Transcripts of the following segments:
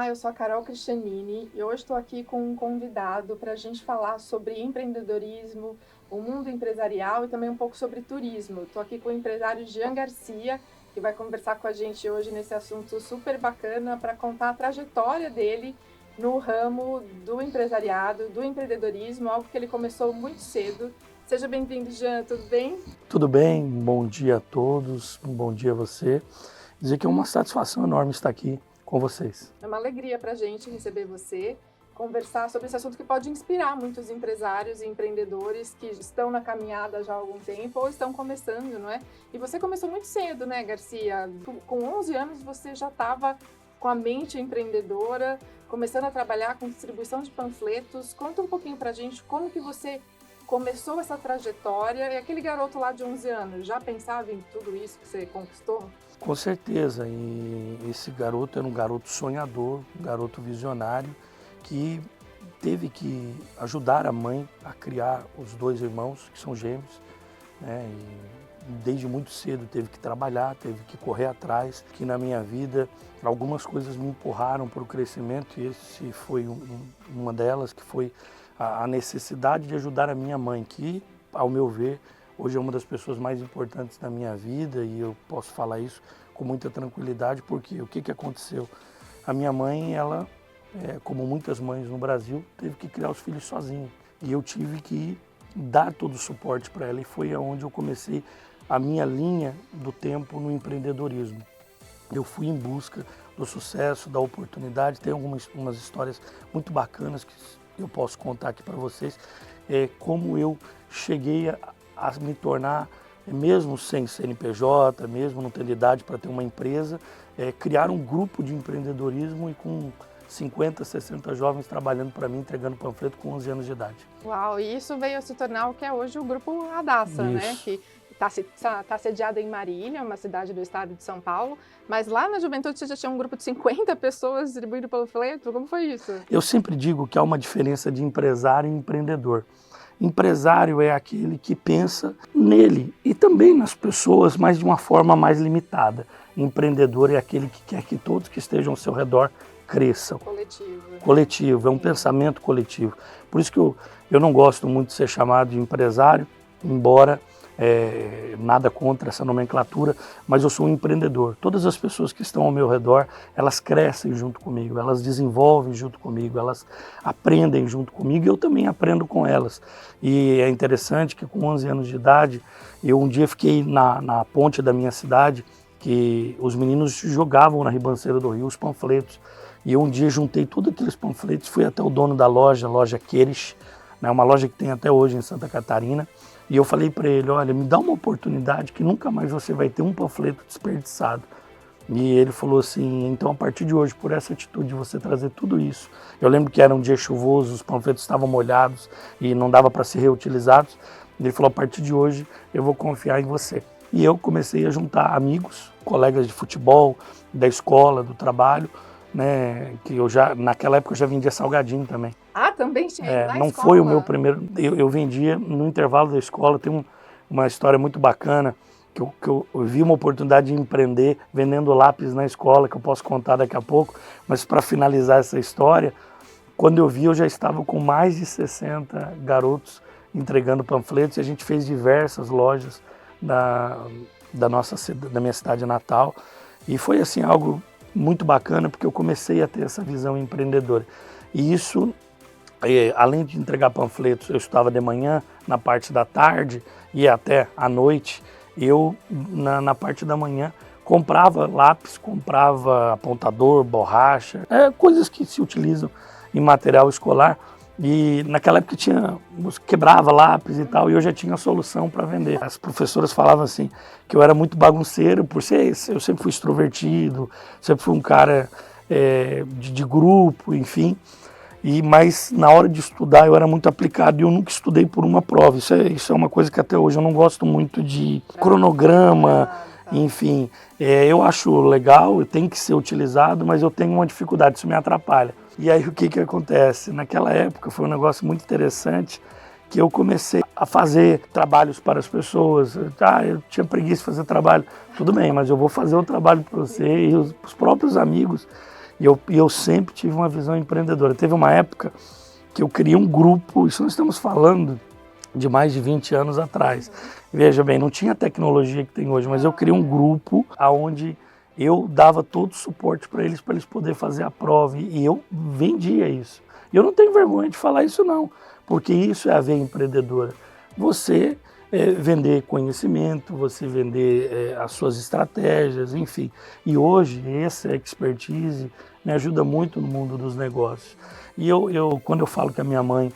Olá, eu sou a Carol Cristianini e hoje estou aqui com um convidado para a gente falar sobre empreendedorismo, o mundo empresarial e também um pouco sobre turismo. Estou aqui com o empresário Jean Garcia, que vai conversar com a gente hoje nesse assunto super bacana para contar a trajetória dele no ramo do empresariado, do empreendedorismo, algo que ele começou muito cedo. Seja bem-vindo, Jean, tudo bem? Tudo bem, um bom dia a todos, um bom dia a você. Dizer que é uma satisfação enorme estar aqui com vocês. É uma alegria para a gente receber você, conversar sobre esse assunto que pode inspirar muitos empresários e empreendedores que estão na caminhada já há algum tempo ou estão começando, não é? E você começou muito cedo, né, Garcia? Com 11 anos você já estava com a mente empreendedora, começando a trabalhar com distribuição de panfletos. Conta um pouquinho para a gente como que você começou essa trajetória. E aquele garoto lá de 11 anos, já pensava em tudo isso que você conquistou? Com certeza, e esse garoto era um garoto sonhador, um garoto visionário, que teve que ajudar a mãe a criar os dois irmãos, que são gêmeos, né? E desde muito cedo teve que trabalhar, teve que correr atrás, que na minha vida algumas coisas me empurraram para o crescimento, e esse foi uma delas, que foi a necessidade de ajudar a minha mãe, que, ao meu ver, hoje é uma das pessoas mais importantes da minha vida, e eu posso falar isso com muita tranquilidade, porque o que aconteceu? A minha mãe, ela, como muitas mães no Brasil, teve que criar os filhos sozinha. E eu tive que dar todo o suporte para ela, e foi aonde eu comecei a minha linha do tempo no empreendedorismo. Eu fui em busca do sucesso, da oportunidade. Tem umas histórias muito bacanas que eu posso contar aqui para vocês, como eu cheguei a me tornar, mesmo sem CNPJ, mesmo não tendo idade para ter uma empresa, criar um grupo de empreendedorismo e com 50, 60 jovens trabalhando para mim, entregando panfleto com 11 anos de idade. Uau, e isso veio a se tornar o que é hoje o Grupo Radassa, né? Que está sediado em Marília, uma cidade do estado de São Paulo, mas lá na juventude você já tinha um grupo de 50 pessoas distribuindo panfleto. Como foi isso? Eu sempre digo que há uma diferença de empresário e empreendedor. Empresário é aquele que pensa nele e também nas pessoas, mas de uma forma mais limitada. Empreendedor é aquele que quer que todos que estejam ao seu redor cresçam. Coletivo. Coletivo, é um pensamento coletivo. Por isso que eu não gosto muito de ser chamado de empresário, embora nada contra essa nomenclatura, mas eu sou um empreendedor. Todas as pessoas que estão ao meu redor, elas crescem junto comigo, elas desenvolvem junto comigo, elas aprendem junto comigo e eu também aprendo com elas. E é interessante que com 11 anos de idade, eu um dia fiquei na ponte da minha cidade, que os meninos jogavam na ribanceira do rio os panfletos. E eu um dia juntei todos aqueles panfletos, fui até o dono da loja, a loja Queires, né, uma loja que tem até hoje em Santa Catarina, e eu falei para ele, olha, me dá uma oportunidade que nunca mais você vai ter um panfleto desperdiçado. E ele falou assim, então a partir de hoje, por essa atitude de você trazer tudo isso, eu lembro que era um dia chuvoso, os panfletos estavam molhados e não dava para ser reutilizados, ele falou, a partir de hoje eu vou confiar em você. E eu comecei a juntar amigos, colegas de futebol, da escola, do trabalho, né, que eu já, naquela época eu já vendia salgadinho também. Ah, também tinha na não escola. Foi o meu primeiro, eu vendia no intervalo da escola, tem uma história muito bacana, que eu vi uma oportunidade de empreender vendendo lápis na escola, que eu posso contar daqui a pouco, mas para finalizar essa história, quando eu vi eu já estava com mais de 60 garotos entregando panfletos, e a gente fez diversas lojas da minha cidade natal, e foi assim algo muito bacana, porque eu comecei a ter essa visão empreendedora. E isso, além de entregar panfletos, eu estudava de manhã, na parte da tarde e até à noite, eu, na parte da manhã, comprava lápis, comprava apontador, borracha, coisas que se utilizam em material escolar. E naquela época quebrava lápis e tal, e eu já tinha a solução para vender. As professoras falavam assim, que eu era muito bagunceiro, eu sempre fui extrovertido, sempre fui um cara de grupo, enfim. Mas na hora de estudar eu era muito aplicado e eu nunca estudei por uma prova. Isso é uma coisa que até hoje eu não gosto muito de cronograma, enfim. Eu acho legal, tem que ser utilizado, mas eu tenho uma dificuldade, isso me atrapalha. E aí o que acontece? Naquela época foi um negócio muito interessante, que eu comecei a fazer trabalhos para as pessoas. Eu tinha preguiça de fazer trabalho. Tudo bem, mas eu vou fazer o trabalho para você. E os próprios amigos E eu sempre tive uma visão empreendedora. Teve uma época que eu criei um grupo, isso nós estamos falando de mais de 20 anos atrás. Veja bem, não tinha a tecnologia que tem hoje, mas eu criei um grupo onde eu dava todo o suporte para eles poderem fazer a prova, e eu vendia isso. E eu não tenho vergonha de falar isso não, porque isso é a veia empreendedora. Você vender conhecimento, você vender as suas estratégias, enfim. E hoje essa expertise me ajuda muito no mundo dos negócios. E quando eu falo que a minha mãe,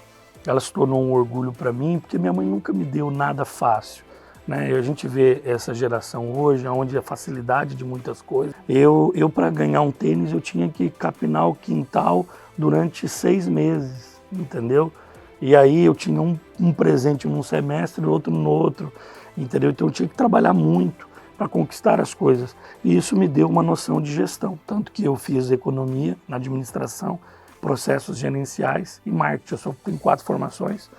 ela se tornou um orgulho para mim, porque minha mãe nunca me deu nada fácil, né? A gente vê essa geração hoje, onde a facilidade de muitas coisas. Eu para ganhar um tênis, eu tinha que capinar o quintal durante 6 meses, entendeu? E aí eu tinha um presente num semestre, outro no outro, entendeu? Então eu tinha que trabalhar muito para conquistar as coisas. E isso me deu uma noção de gestão, tanto que eu fiz economia, na administração, processos gerenciais e marketing. Eu só tenho 4 formações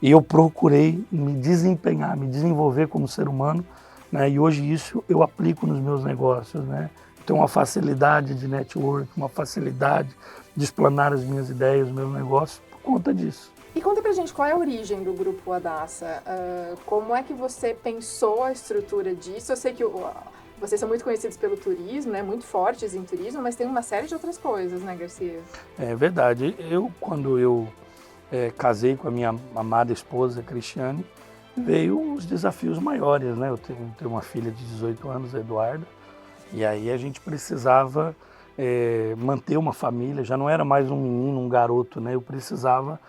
e eu procurei me desempenhar, me desenvolver como ser humano, né? E hoje isso eu aplico nos meus negócios, né? Tenho uma facilidade de network, uma facilidade de explanar as minhas ideias, os meus negócios por conta disso. E conta pra gente qual é a origem do Grupo Hadassa, como é que você pensou a estrutura disso? Eu sei que vocês são muito conhecidos pelo turismo, né? Muito fortes em turismo, mas tem uma série de outras coisas, né, Garcia? É verdade. Quando eu casei com a minha amada esposa, Cristiane, veio os desafios maiores, né? Eu tenho uma filha de 18 anos, a Eduarda, e aí a gente precisava manter uma família, já não era mais um menino, um garoto, né? Eu precisava,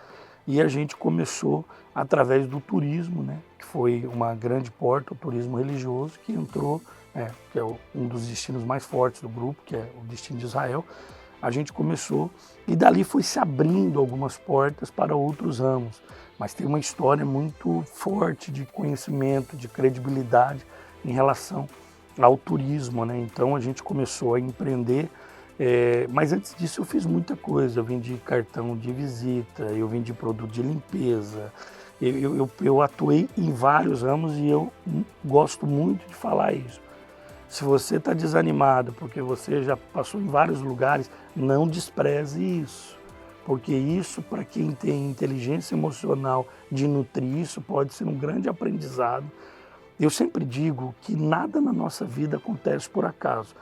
e a gente começou através do turismo, né? Que foi uma grande porta, o turismo religioso, que entrou, que é um dos destinos mais fortes do grupo, que é o destino de Israel. A gente começou e dali foi se abrindo algumas portas para outros ramos, mas tem uma história muito forte de conhecimento, de credibilidade em relação ao turismo, né? Então a gente começou a empreender, mas antes disso eu fiz muita coisa. Eu vendi cartão de visita, eu vendi produto de limpeza, eu atuei em vários ramos e eu gosto muito de falar isso. Se você está desanimado porque você já passou em vários lugares, não despreze isso. Porque isso, para quem tem inteligência emocional de nutrir isso, pode ser um grande aprendizado. Eu sempre digo que nada na nossa vida acontece por acaso.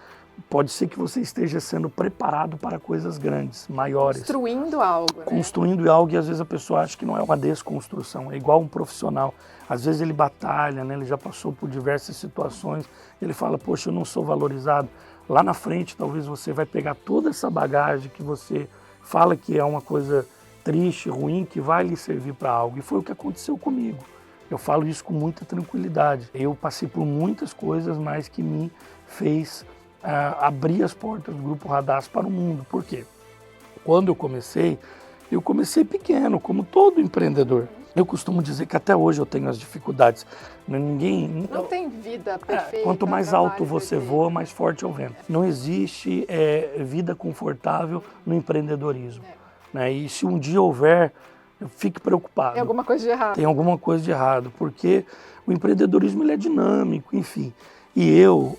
Pode ser que você esteja sendo preparado para coisas grandes, maiores. Construindo algo, né? Construindo algo, e às vezes a pessoa acha que não é uma desconstrução, é igual um profissional. Às vezes ele batalha, né? Ele já passou por diversas situações, ele fala, poxa, eu não sou valorizado. Lá na frente, talvez você vai pegar toda essa bagagem que você fala que é uma coisa triste, ruim, que vai lhe servir para algo. E foi o que aconteceu comigo. Eu falo isso com muita tranquilidade. Eu passei por muitas coisas, mas que me fez abrir as portas do Grupo Hadassa para o mundo. Por quê? Quando eu comecei pequeno, como todo empreendedor. Eu costumo dizer que até hoje eu tenho as dificuldades. Não tem vida perfeita. Quanto mais alto você voa, mais forte é o vento. Não existe vida confortável no empreendedorismo. Né? E se um dia houver, fique preocupado. Tem alguma coisa de errado. Tem alguma coisa de errado, porque o empreendedorismo ele é dinâmico, enfim. E eu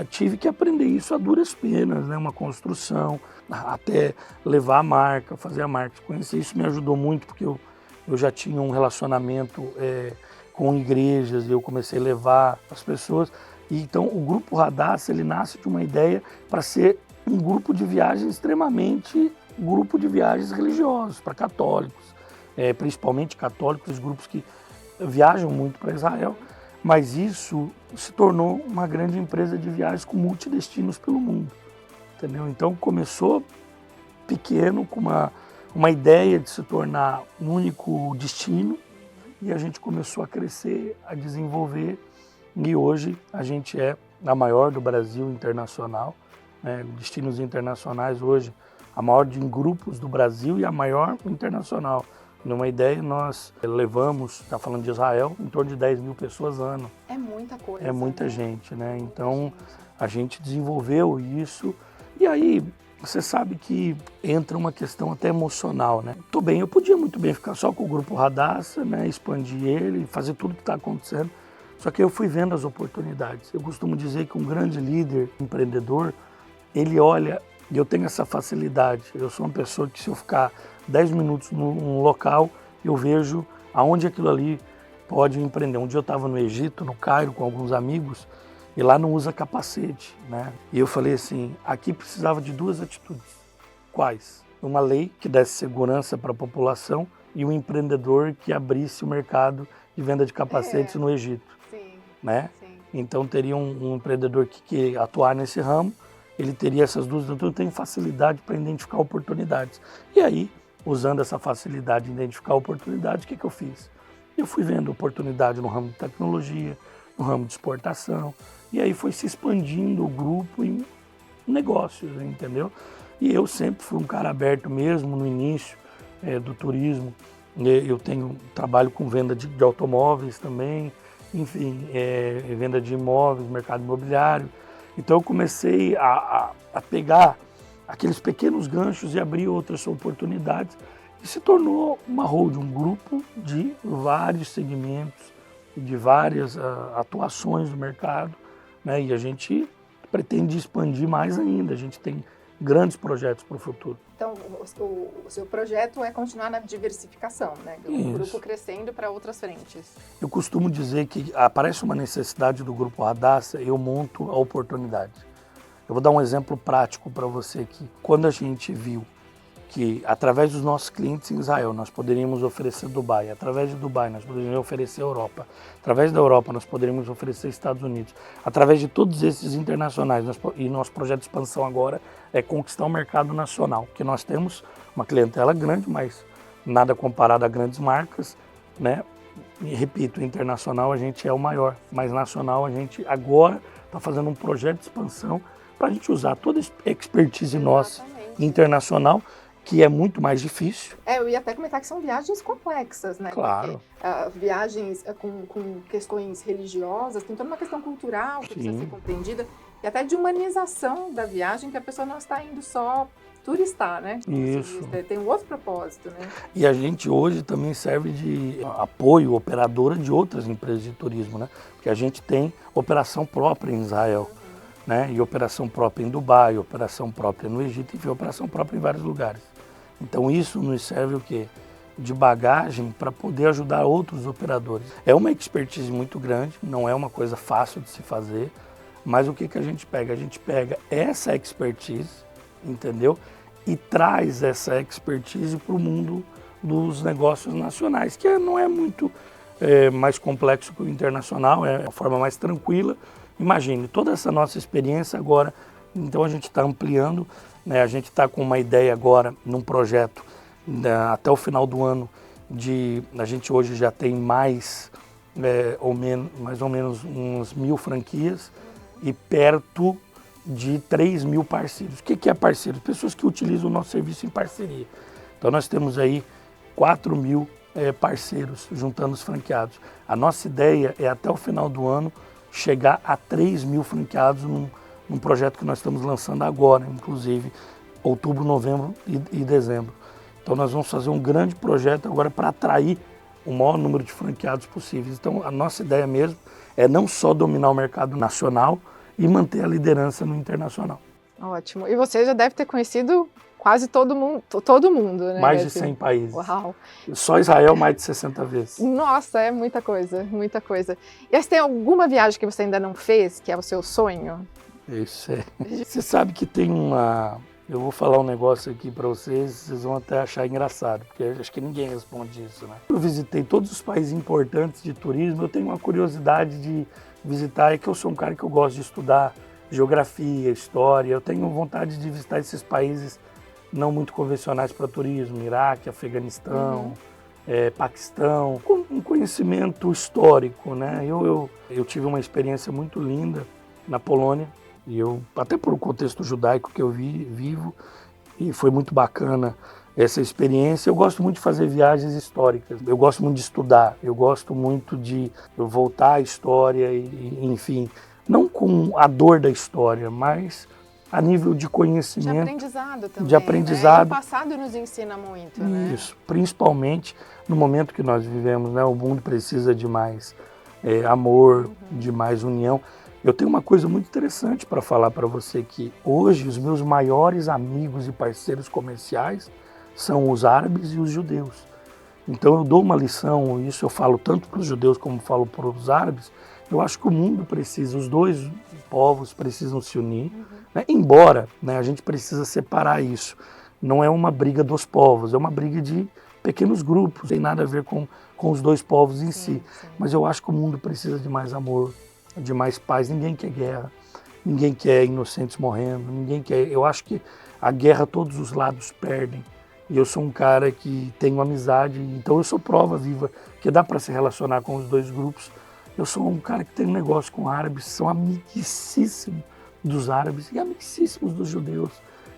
tive que aprender isso a duras penas, né? Uma construção, até levar a marca, fazer a marca. Conhecer isso me ajudou muito, porque eu já tinha um relacionamento com igrejas e eu comecei a levar as pessoas. E então o Grupo Hadassa, ele nasce de uma ideia para ser um grupo de viagens extremamente, grupo de viagens religiosos, para católicos, principalmente católicos, grupos que viajam muito para Israel. Mas isso se tornou uma grande empresa de viagens com multidestinos pelo mundo, entendeu? Então começou pequeno, com uma ideia de se tornar um único destino, e a gente começou a crescer, a desenvolver, e hoje a gente é a maior do Brasil internacional, né? Destinos internacionais hoje, a maior de grupos do Brasil e a maior internacional. Numa ideia, nós levamos, está falando de Israel, em torno de 10 mil pessoas ano. É muita coisa. É muita gente, né? Então, a gente desenvolveu isso. E aí, você sabe que entra uma questão até emocional, né? Tô bem, eu podia muito bem ficar só com o Grupo Hadassa, né? Expandir ele, fazer tudo que está acontecendo. Só que eu fui vendo as oportunidades. Eu costumo dizer que um grande líder, empreendedor, ele olha E eu tenho essa facilidade. Eu sou uma pessoa que, se eu ficar 10 minutos num local, eu vejo aonde aquilo ali pode empreender. Um dia eu estava no Egito, no Cairo, com alguns amigos, e lá não usa capacete, né? E eu falei assim, aqui precisava de 2 atitudes. Quais? Uma lei que desse segurança para a população e um empreendedor que abrisse o mercado de venda de capacetes no Egito, né? Então teria um empreendedor que atuar nesse ramo, ele teria essas 2, então eu tenho facilidade para identificar oportunidades. E aí, usando essa facilidade de identificar oportunidades, o que eu fiz? Eu fui vendo oportunidade no ramo de tecnologia, no ramo de exportação, e aí foi se expandindo o grupo em negócios, entendeu? E eu sempre fui um cara aberto mesmo no início do turismo. Eu trabalho com venda de automóveis também, enfim, venda de imóveis, mercado imobiliário. Então eu comecei a pegar aqueles pequenos ganchos e abrir outras oportunidades e se tornou uma holding, um grupo de vários segmentos, de várias atuações no mercado, né? E a gente pretende expandir mais ainda, a gente tem grandes projetos para o futuro. Então, o seu projeto é continuar na diversificação, né? O grupo crescendo para outras frentes. Eu costumo dizer que aparece uma necessidade do Grupo Radassa, eu monto a oportunidade. Eu vou dar um exemplo prático para você aqui. Quando a gente viu que, através dos nossos clientes em Israel, nós poderíamos oferecer Dubai, através de Dubai nós poderíamos oferecer Europa, através da Europa nós poderíamos oferecer Estados Unidos, através de todos esses internacionais, e nosso projeto de expansão agora é conquistar o mercado nacional, porque nós temos uma clientela grande, mas nada comparado a grandes marcas, né? E repito, internacional a gente é o maior, mas nacional a gente agora está fazendo um projeto de expansão para a gente usar toda a expertise nossa internacional, que é muito mais difícil. Eu ia até comentar que são viagens complexas, né? Claro. Porque, viagens com questões religiosas, tem toda uma questão cultural que precisa ser compreendida, e até de humanização da viagem, que a pessoa não está indo só turistar, né? Isso. Tem um outro propósito, né? E a gente hoje também serve de apoio, operadora de outras empresas de turismo, né? Porque a gente tem operação própria em Israel, né? E operação própria em Dubai, operação própria no Egito, enfim, operação própria em vários lugares. Então isso nos serve o quê? De bagagem para poder ajudar outros operadores. É uma expertise muito grande, não é uma coisa fácil de se fazer, mas o que a gente pega? A gente pega essa expertise, entendeu? E traz essa expertise para o mundo dos negócios nacionais, que não é muito mais complexo que o internacional, é a forma mais tranquila. Imagine, toda essa nossa experiência agora, então a gente está ampliando, né? A gente está com uma ideia agora, num projeto, até o final do ano, a gente hoje já tem mais ou menos uns 1.000 franquias e perto de 3.000 parceiros. O que é parceiro? Pessoas que utilizam o nosso serviço em parceria. Então nós temos aí 4.000 parceiros juntando os franqueados. A nossa ideia é, até o final do ano, chegar a 3.000 franqueados num projeto que nós estamos lançando agora, inclusive outubro, novembro e dezembro. Então nós vamos fazer um grande projeto agora para atrair o maior número de franqueados possíveis. Então a nossa ideia mesmo é não só dominar o mercado nacional e manter a liderança no internacional. Ótimo. E você já deve ter conhecido quase todo mundo, né? Mais de 100 países. Uau! Só Israel mais de 60 vezes. Nossa, é muita coisa, muita coisa. E você tem alguma viagem que você ainda não fez, que é o seu sonho? Isso é. Você sabe que tem eu vou falar um negócio aqui para vocês vão até achar engraçado, porque acho que ninguém responde isso, né? Eu visitei todos os países importantes de turismo, eu tenho uma curiosidade de visitar, é que eu sou um cara que eu gosto de estudar geografia, história, eu tenho vontade de visitar esses países não muito convencionais para turismo, Iraque, Afeganistão, Paquistão, com um conhecimento histórico, né? Eu tive uma experiência muito linda na Polônia, e eu, até por um contexto judaico que eu vivo, e foi muito bacana essa experiência. Eu gosto muito de fazer viagens históricas, eu gosto muito de estudar, eu gosto muito de voltar à história, enfim, não com a dor da história, mas a nível de conhecimento. De aprendizado também. De aprendizado. Né? O passado nos ensina muito, né? Isso, principalmente no momento que nós vivemos, né? O mundo precisa de mais amor, de mais união. Eu tenho uma coisa muito interessante para falar para você, que hoje os meus maiores amigos e parceiros comerciais são os árabes e os judeus. Então eu dou uma lição, isso eu falo tanto para os judeus como falo para os árabes. Eu acho que o mundo precisa, os dois povos precisam se unir, né? Embora, né, a gente precisa separar isso. Não é uma briga dos povos, é uma briga de pequenos grupos, não tem nada a ver com os dois povos em si. Mas eu acho que o mundo precisa de mais amor, de mais paz. Ninguém quer guerra, ninguém quer inocentes morrendo, ninguém quer. Eu acho que a guerra todos os lados perdem. E eu sou um cara que tenho amizade, então eu sou prova viva que dá para se relacionar com os dois grupos. Eu sou um cara que tem um negócio com árabes, são amicíssimos dos árabes e amicíssimos dos judeus.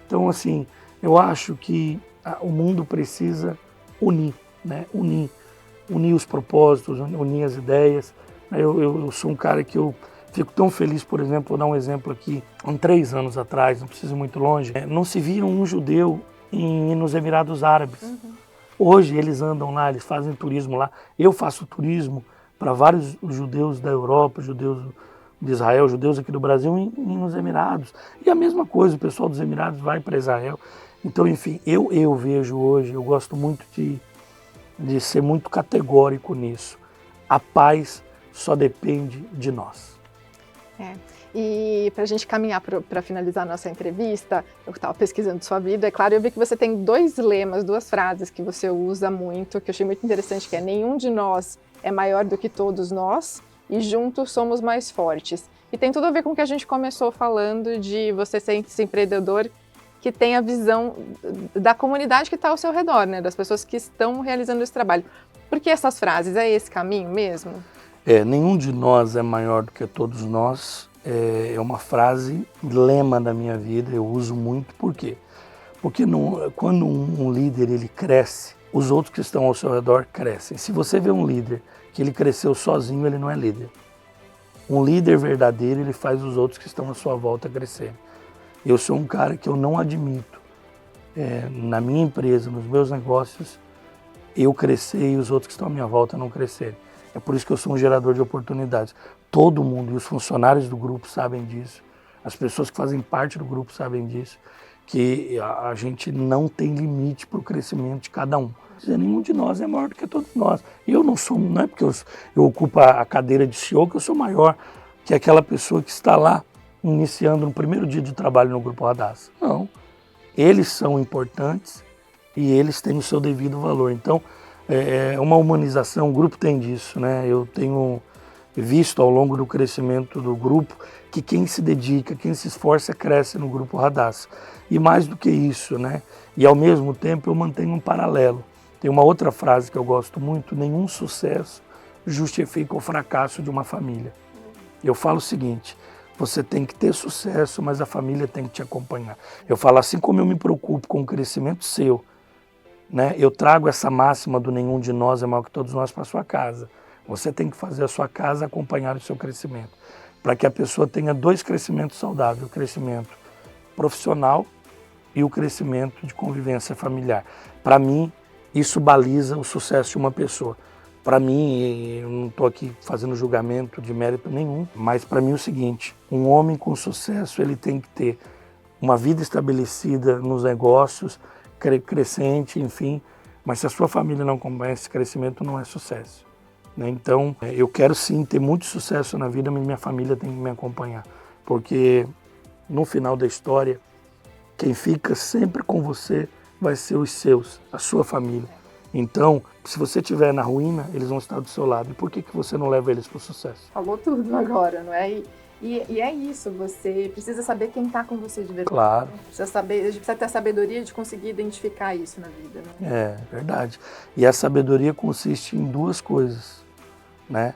Então, assim, eu acho que o mundo precisa unir, né? Unir os propósitos, unir as ideias. Eu sou um cara que eu fico tão feliz, por exemplo, vou dar um exemplo aqui, há 3 anos atrás, não preciso ir muito longe, não se via um judeu nos Emirados Árabes. Hoje eles andam lá, eles fazem turismo lá. Eu faço turismo para vários judeus da Europa, judeus de Israel, judeus aqui do Brasil nos Emirados. E a mesma coisa, o pessoal dos Emirados vai para Israel. Então, enfim, eu vejo hoje, eu gosto muito de ser muito categórico nisso. A paz só depende de nós. E para a gente caminhar para finalizar a nossa entrevista, eu estava pesquisando sua vida, é claro, eu vi que você tem 2 lemas, 2 frases que você usa muito, que eu achei muito interessante, que é: nenhum de nós é maior do que todos nós e juntos somos mais fortes. E tem tudo a ver com o que a gente começou falando de você ser esse empreendedor que tem a visão da comunidade que está ao seu redor, né? Das pessoas que estão realizando esse trabalho. Por que essas frases? É esse caminho mesmo? Nenhum de nós é maior do que todos nós. É uma frase, lema da minha vida, eu uso muito. Por quê? Porque quando um líder ele cresce, os outros que estão ao seu redor crescem. Se você vê um líder que ele cresceu sozinho, ele não é líder. Um líder verdadeiro, ele faz os outros que estão à sua volta crescerem. Eu sou um cara que eu não admito, na minha empresa, nos meus negócios, eu crescer e os outros que estão à minha volta não crescerem. É por isso que eu sou um gerador de oportunidades. Todo mundo, e os funcionários do grupo sabem disso, as pessoas que fazem parte do grupo sabem disso, que a gente não tem limite para o crescimento de cada um. Nenhum de nós é maior do que todos nós. E eu não é porque eu ocupo a cadeira de CEO que eu sou maior que aquela pessoa que está lá iniciando no primeiro dia de trabalho no Grupo Radassa. Não. Eles são importantes e eles têm o seu devido valor. Então, é uma humanização, o grupo tem disso, né? Eu tenho visto ao longo do crescimento do grupo que quem se dedica, quem se esforça, cresce no Grupo Radassa. E mais do que isso, né? E ao mesmo tempo eu mantenho um paralelo. Tem uma outra frase que eu gosto muito: nenhum sucesso justifica o fracasso de uma família. Eu falo o seguinte: você tem que ter sucesso, mas a família tem que te acompanhar. Eu falo, assim como eu me preocupo com o crescimento seu, né? Eu trago essa máxima do nenhum de nós é maior que todos nós para sua casa. Você tem que fazer a sua casa acompanhar o seu crescimento, para que a pessoa tenha 2 crescimentos saudáveis: o crescimento profissional e o crescimento de convivência familiar. Para mim, isso baliza o sucesso de uma pessoa. Para mim, eu não estou aqui fazendo julgamento de mérito nenhum, mas para mim é o seguinte: um homem com sucesso ele tem que ter uma vida estabelecida nos negócios, crescente, enfim, mas se a sua família não acompanha esse crescimento, não é sucesso, né? Então, eu quero sim ter muito sucesso na vida, mas minha família tem que me acompanhar, porque no final da história, quem fica sempre com você vai ser os seus, a sua família. Então, se você estiver na ruína, eles vão estar do seu lado. E por que você não leva eles para o sucesso? Falou tudo agora, não é? E é isso, você precisa saber quem está com você de verdade. Claro. Né? A gente precisa ter a sabedoria de conseguir identificar isso na vida. Né? É, verdade. E a sabedoria consiste em 2 coisas, né?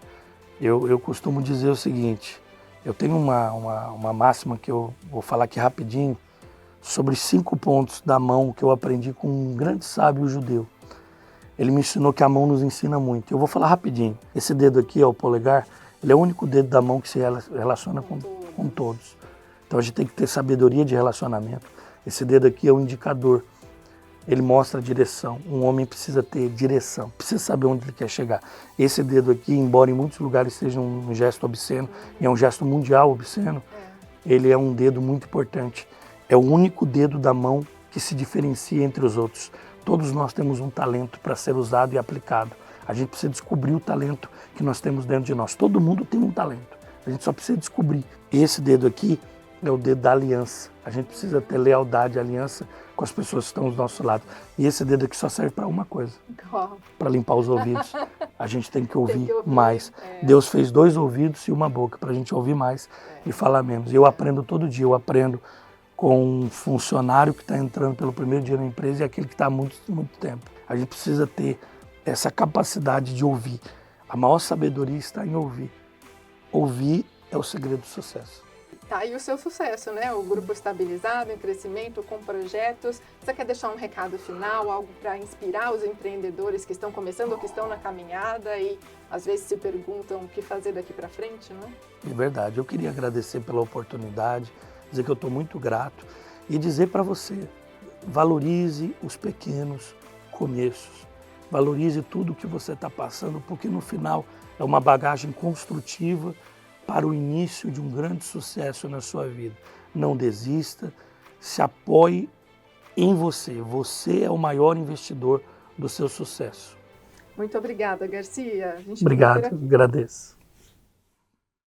Eu costumo dizer o seguinte: eu tenho uma máxima que eu vou falar aqui rapidinho, sobre 5 pontos da mão que eu aprendi com um grande sábio judeu. Ele me ensinou que a mão nos ensina muito. Eu vou falar rapidinho. Esse dedo aqui, ó, o polegar, ele é o único dedo da mão que se relaciona com todos. Então a gente tem que ter sabedoria de relacionamento. Esse dedo aqui é o indicador. ele mostra a direção. Um homem precisa ter direção, precisa saber onde ele quer chegar. Esse dedo aqui, embora em muitos lugares seja um gesto obsceno, e é um gesto mundial obsceno, ele é um dedo muito importante. É o único dedo da mão que se diferencia entre os outros. Todos nós temos um talento para ser usado e aplicado. A gente precisa descobrir o talento que nós temos dentro de nós. Todo mundo tem um talento. A gente só precisa descobrir. Esse dedo aqui é o dedo da aliança. A gente precisa ter lealdade, aliança com as pessoas que estão do nosso lado. E esse dedo aqui só serve para uma coisa, para limpar os ouvidos. A gente tem que ouvir mais. Deus fez 2 ouvidos e uma boca para a gente ouvir mais e falar menos. E eu aprendo todo dia, eu aprendo com um funcionário que está entrando pelo primeiro dia na empresa e aquele que está há muito tempo. A gente precisa ter essa capacidade de ouvir. A maior sabedoria está em ouvir. Ouvir é o segredo do sucesso. Tá aí o seu sucesso, né? O grupo estabilizado, em crescimento, com projetos. Você quer deixar um recado final, algo para inspirar os empreendedores que estão começando ou que estão na caminhada e às vezes se perguntam o que fazer daqui para frente, não é? É verdade. Eu queria agradecer pela oportunidade, dizer que eu estou muito grato e dizer para você, valorize os pequenos começos. Valorize tudo que você está passando, porque no final é uma bagagem construtiva para o início de um grande sucesso na sua vida. Não desista, se apoie em você. Você é o maior investidor do seu sucesso. Muito obrigada, Garcia. Obrigado, agradeço.